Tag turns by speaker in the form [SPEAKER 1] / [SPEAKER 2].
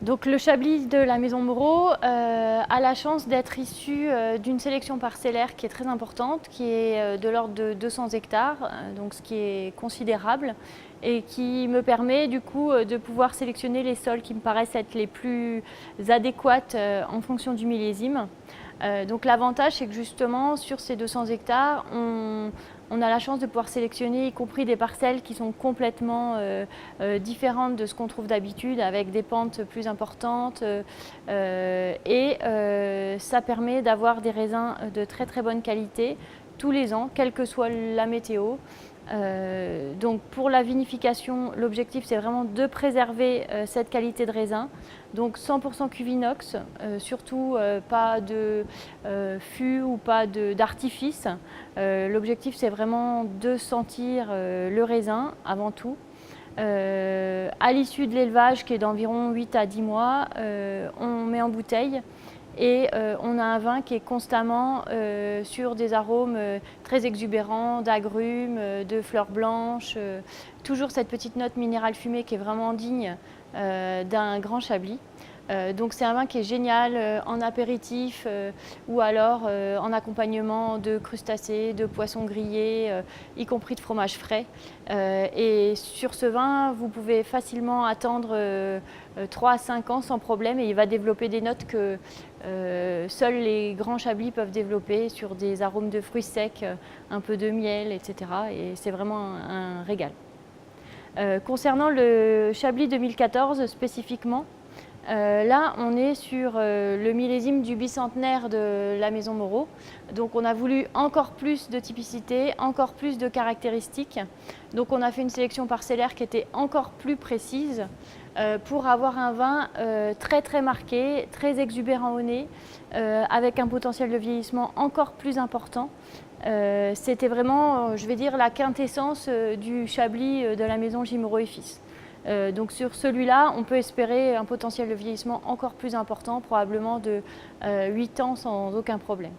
[SPEAKER 1] Donc le Chablis de la Maison Moreau a la chance d'être issu d'une sélection parcellaire qui est très importante, qui est de l'ordre de 200 hectares, donc ce qui est considérable et qui me permet du coup de pouvoir sélectionner les sols qui me paraissent être les plus adéquats en fonction du millésime. Donc l'avantage, c'est que justement sur ces 200 hectares, on a la chance de pouvoir sélectionner, y compris des parcelles qui sont complètement différentes de ce qu'on trouve d'habitude, avec des pentes plus importantes. Ça permet d'avoir des raisins de très très bonne qualité tous les ans, quelle que soit la météo. Donc pour la vinification, l'objectif c'est vraiment de préserver cette qualité de raisin. Donc 100% cuvinox, surtout pas de fût ou pas d'artifice. L'objectif c'est vraiment de sentir le raisin avant tout. À l'issue de l'élevage qui est d'environ 8 à 10 mois, on met en bouteille. Et on a un vin qui est constamment sur des arômes très exubérants, d'agrumes, de fleurs blanches, toujours cette petite note minérale fumée qui est vraiment digne d'un grand Chablis. Donc c'est un vin qui est génial en apéritif ou alors en accompagnement de crustacés, de poissons grillés, y compris de fromage frais. Et sur ce vin, vous pouvez facilement attendre 3 à 5 ans sans problème et il va développer des notes que seuls les grands Chablis peuvent développer sur des arômes de fruits secs, un peu de miel, etc. Et c'est vraiment un régal. Concernant le Chablis 2014 spécifiquement, là, on est sur le millésime du bicentenaire de la Maison Moreau. Donc on a voulu encore plus de typicité, encore plus de caractéristiques. Donc on a fait une sélection parcellaire qui était encore plus précise pour avoir un vin très très marqué, très exubérant au nez, avec un potentiel de vieillissement encore plus important. C'était vraiment, je vais dire, la quintessence du Chablis de la Maison J. Moreau et Fils. Donc sur celui-là, on peut espérer un potentiel de vieillissement encore plus important, probablement de 8 ans sans aucun problème.